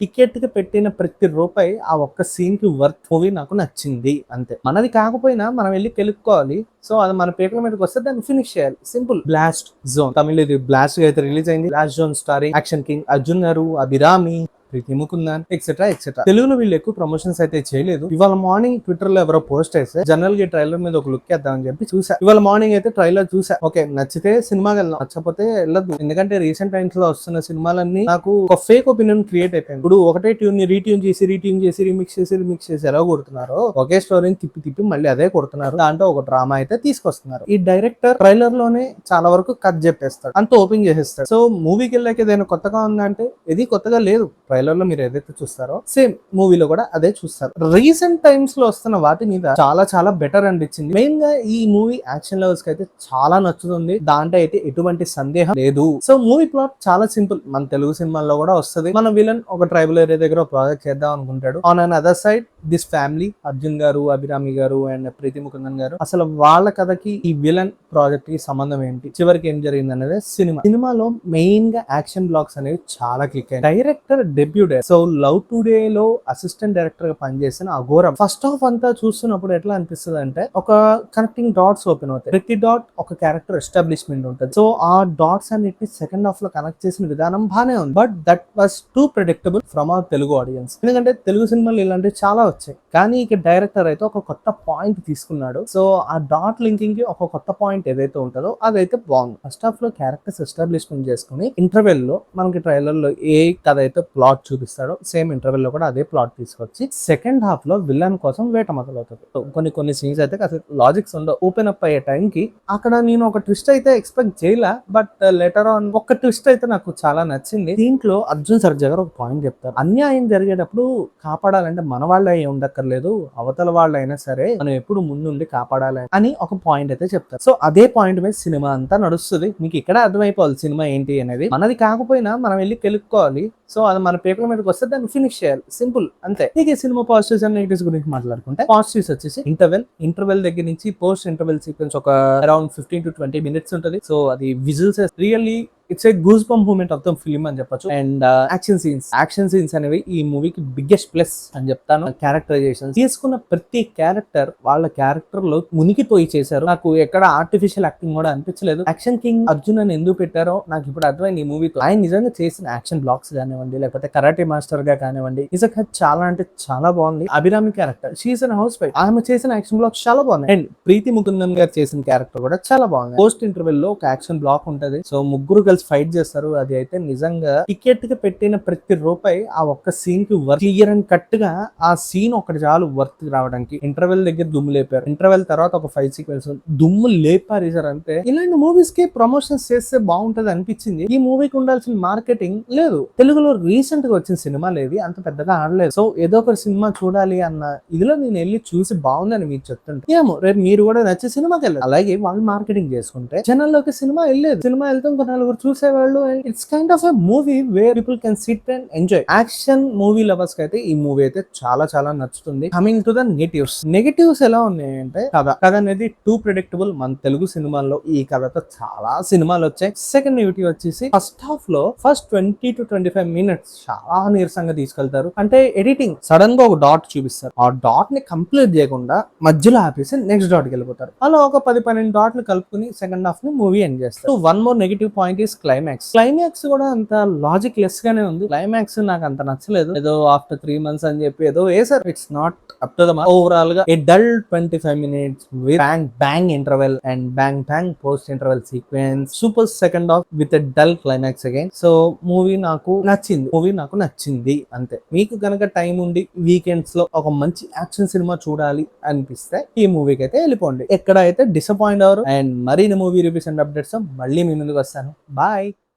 Ticket కి పెట్టిన ప్రతి రూపాయి ఆ ఒక్క సీన్ కి వర్త్. మూవీ నాకు నచ్చింది అంతే. మనది కాకపోయినా మనం వెళ్ళి కెలుక్కోవాలి. సో అది మన పేపర్ల మీదకి వస్తే దాన్ని ఫినిష్ చేయాలి. సింపుల్. బ్లాస్ట్ జోన్ తమిళ ఇది బ్లాస్ట్ అయితే రిలీజ్ అయింది. Blast zone starring action king Arjun గారు, అభిరామి, ప్రీతి ముకుందన్ ఎక్సెట్రా ఎక్సెట్రా. తెలుగులో వీళ్ళు ఎక్కువ ప్రమోషన్స్ అయితే చేయలేదు. ఇవాళ మార్నింగ్ ట్విట్టర్ లో ఎవరో పోస్ట్ చేస్తే జనరల్ గా ట్రైలర్ మీద ఒక లుక్ వేద్దామని చెప్పి చూసా. ఇవాళ మార్నింగ్ అయితే ట్రైలర్ చూసా. ఓకే నచ్చితే సినిమాకి వెళ్దాం, నచ్చకపోతే వెళ్ళదు. ఎందుకంటే రీసెంట్ టైమ్స్ లో వస్తున్న సినిమాలన్నీ నాకు ఒక ఫేక్ ఒపీనియన్ క్రియేట్ అయిపోయింది. ఇప్పుడు ఒకటే ట్యూన్ ని రీట్యూన్ చేసి రీమిక్స్ చేసి ఎలా కొడుతున్నారో ఒకే స్టోరీని తిప్పి తిప్పి మళ్ళీ అదే కొడుతున్నారు. దాంట్లో ఒక డ్రామా అయితే తీసుకొస్తున్నారు. ఈ డైరెక్టర్ ట్రైలర్ లోనే చాలా వరకు కట్ చెప్పేస్తాడు, అంత ఓపెన్ చేసేస్తాడు. సో మూవీకి వెళ్ళాక ఏదైనా కొత్తగా ఉందంటే ఇది కొత్తగా లేదు. ట్రైలర్ లో మీరు ఏదైతే చూస్తారో సేమ్ మూవీలో కూడా అదే చూస్తారు. రీసెంట్ టైమ్స్ లో వస్తున్న వాటి మీద చాలా చాలా బెటర్ అనిపించింది. మెయిన్ గా ఈ మూవీ యాక్షన్ లవర్స్ కి అయితే చాలా నచ్చుతుంది. దాంట్లో అయితే ఎటువంటి సందేహం లేదు. సో మూవీ ప్లాట్ చాలా సింపుల్. మన తెలుగు సినిమాల్లో కూడా వస్తుంది. మన విలన్ ఒక ట్రైబల్ ఏరియా దగ్గర ప్రాజెక్ట్ చేద్దాం అనుకుంటాడు. On an other side this family Arjun గారు, అభిరామి గారు అండ్ ప్రీతి ముకుందన్ గారు, అసలు వాళ్ళ కథకి ఈ విలన్ ప్రాజెక్ట్ కి సంబంధం ఏంటి, చివరికి ఏం జరిగింది అనేది సినిమాలో మెయిన్ గా యాక్షన్ బ్లాక్స్ అనేవి చాలా క్లిక్ అయ్యాయి. Director debut. So love today లో అసిస్టెంట్ డైరెక్టర్ గా పనిచేసిన అఘోరం ఫస్ట్ హాఫ్ అంతా చూస్తున్నప్పుడు ఎట్లా అనిపిస్తుంది అంటే ఒక కనెక్టింగ్ డాట్స్ ఓపెన్ అవుతాయి. ప్రతి డాట్ ఒక క్యారెక్టర్ ఎస్టాబ్లిష్మెంట్ ఉంటుంది. సో ఆ డాట్స్ అన్నిటిని సెకండ్ హాఫ్ లో కనెక్ట్ చేసిన విధానం బానే ఉంది. But that was two predictable from our Telugu audience. ఎందుకంటే తెలుగు సినిమాలు ఇలాంటివి చాలా వచ్చాయి, కానీ ఇక డైరెక్టర్ అయితే ఒక కొత్త పాయింట్ తీసుకున్నాడు. సో ఆ డాట్ లింకింగ్ కి ఒక కొత్త పాయింట్ ఏదైతే ఉంటుందో అదైతే బాగుంది. ఫస్ట్ హాఫ్ లో క్యారెక్టర్స్ ఎస్టాబ్లిష్మెంట్ చేసుకుని ఇంటర్వెల్ లో మనకి ట్రైలర్ లో ఏ కథ అయితే ప్లాట్ చూపిస్తాడో సేమ్ ఇంటర్వెల్ లో కూడా అదే ప్లాట్ తీసుకొచ్చి సెకండ్ హాఫ్ లో విలన్ కోసం వేట మొదలవుతుంది. కొన్ని సీన్స్ అయితే అసలు లాజిక్స్ ఉండవు. ఓపెన్ అప్ అయ్యే టైం కి అక్కడ నేను ఒక ట్విస్ట్ అయితే ఎక్స్పెక్ట్ చేయలే, బట్ లెటర్ ఆన్ ఒక ట్విస్ట్ అయితే నాకు చాలా నచ్చింది. దీంట్లో అర్జున్ సర్జా గారు ఒక పాయింట్ చెప్తారు. అన్యాయం జరిగేటప్పుడు కాపాడాలంటే మన వాళ్ళే ఉండక్కర్లేదు, అవతల వాళ్ళైనా సరే మనం ఎప్పుడు ముందుండి కాపాడాలి అని ఒక పాయింట్ అయితే చెప్తారు. సో అదే పాయింట్ మీద సినిమా అంతా నడుస్తుంది. మీకు ఇక్కడ అర్థమైపోవాలి సినిమా ఏంటి అనేది. మనది కాకపోయినా మనం వెళ్ళి కెలుక్కోవాలి. సో అది మన పేపర్ల మీదకి వస్తే దాన్ని ఫినిష్ చేయాలి. సింపుల్ అంతే. ఇక ఈ సినిమా పాజిటివ్స్ అండ్ నెగిటివ్స్ గురించి మాట్లాడుకుంటే పాజిటివ్స్ వచ్చేసి ఇంటర్వెల్ దగ్గర నుంచి పోస్ట్ ఇంటర్వెల్ సీక్వెన్స్ ఒక అరౌండ్ 15 to 20 minutes ఉంటుంది. సో అది visuals really it's a goose bump moment of the film అని చెప్పొచ్చు. అండ్ యాక్షన్ సీన్స్ అనేవి ఈ మూవీకి బిగ్గెస్ట్ ప్లస్ అని చెప్తాను. క్యారెక్టరైజేషన్ తీసుకున్న ప్రతి క్యారెక్టర్ వాళ్ళ క్యారెక్టర్ లో మునిగిపోయి చేశారు. నాకు ఎక్కడ ఆర్టిఫిషియల్ యాక్టింగ్ కూడా అనిపించలేదు. యాక్షన్ కింగ్ అర్జున్ అని ఎందుకు పెట్టారో నాకు ఇప్పుడు అర్థమైంది ఈ మూవీతో. ఆయన నిజంగా చేసిన యాక్షన్ బ్లాక్స్ కానివ్వండి, లేకపోతే కరాటే మాస్టర్ గా కానివ్వండి, నిజంగా చాలా అంటే చాలా బాగుంది. అభిరామి క్యారెక్టర్ షీఈస్ అన్ హౌస్ వైఫ్, ఆమె చేసిన యాక్షన్ బ్లాక్స్ చాలా బాగున్నాయి. అండ్ ప్రీతి ముకుందన్ గారు చేసిన క్యారెక్టర్ కూడా చాలా బాగుంది. పోస్ట్ ఇంటర్వెల్ లో ఒక యాక్షన్ బ్లాక్ ఉంటది. సో ముగ్గురు కలిసి ఫైట్ చేస్తారు. అది అయితే నిజంగా టికెట్ కి పెట్టిన ప్రతి రూపాయి ఆ ఒక్క సీన్ కి వర్త్. క్లియర్ అండ్ కట్ గా ఆ సీన్ ఒకటి చాలు వర్త్ రావడానికి. ఇంటర్వెల్ దగ్గర దుమ్ము లేపారు. ఇంటర్వెల్ తర్వాత ఒక ఫైట్ సీక్వెన్స్ దుమ్ము లేపారు సార్. అంటే ఇలాంటి మూవీస్ కి ప్రమోషన్స్ చేస్తే బాగుంటది అనిపించింది. ఈ మూవీకి ఉండాల్సిన మార్కెటింగ్ లేదు. తెలుగులో రీసెంట్ గా వచ్చిన సినిమాలు ఏవి అంత పెద్దగా ఆడలేదు. సో ఏదో ఒక సినిమా చూడాలి అన్న ఇదిలో నేను వెళ్ళి చూసి బాగుందని మీరు చెప్తుంటే ఏమో రేపు మీరు కూడా నచ్చే సినిమాకి వెళ్ళారు. అలాగే వాళ్ళు మార్కెటింగ్ చేసుకుంటే జనాల్లోకి సినిమా వెళ్ళలేదు. సినిమా వెళ్తాం ఒక నలుగురు చూసేవాళ్ళు. It's kind of a movie where people can SIT and enjoy. Action movie lovers కి అయితే ఈ మూవీ అయితే చాలా చాలా నచ్చుతుంది. కమింగ్ టు ద నెగటివ్స్ ఎలా ఉన్నాయంటే కథ అనేది టూ ప్రెడిక్టబుల్. మన తెలుగు సినిమాల్లో ఈ కథతో చాలా సినిమాలు వచ్చాయి. సెకండ్ నెగిటివ్ వచ్చేసి ఫస్ట్ హాఫ్ లో ఫస్ట్ 20 to 25 minutes చాలా నీరసంగా తీసుకెళ్తారు. అంటే ఎడిటింగ్ సడన్ గా ఒక డాట్ చూపిస్తారు. ఆ డాట్ ని కంప్లీట్ చేయకుండా మధ్యలో ఆపేసి నెక్స్ట్ డాట్ కి వెళ్ళిపోతారు. అలా ఒక 10-12 డాట్లు కలుపుకుని సెకండ్ హాఫ్ ని మూవీ ఎండ్ చేస్తారు. One more negative point is climax కూడా అంత లాజిక్ లెస్ గానే ఉంది. క్లైమాక్స్ నాకు అంత నచ్చలేదు. ఏదో ఆఫ్టర్ 3 months అని చెప్పి ఏదో వేసారు. It's not up to the mark. Overall గా ఏ dull 25 minutes with bang interval and bang post interval sequence, super second half with a dull climax again. So movie నాకు నచ్చింది అంతే. మీకు కనుక టైం ఉండి వీకెండ్స్ లో ఒక మంచి యాక్షన్ సినిమా చూడాలి అనిపిస్తే ఈ మూవీకి అయితే వెళ్ళిపోండి. ఎక్కడ అయితే డిసప్పాయింట్ అవరు. అండ్ మరిన్ని మూవీ రివ్యూస్ అండ్ అప్డేట్స్ మళ్ళీ మీ ముందుకు వస్తాను. బాయ్.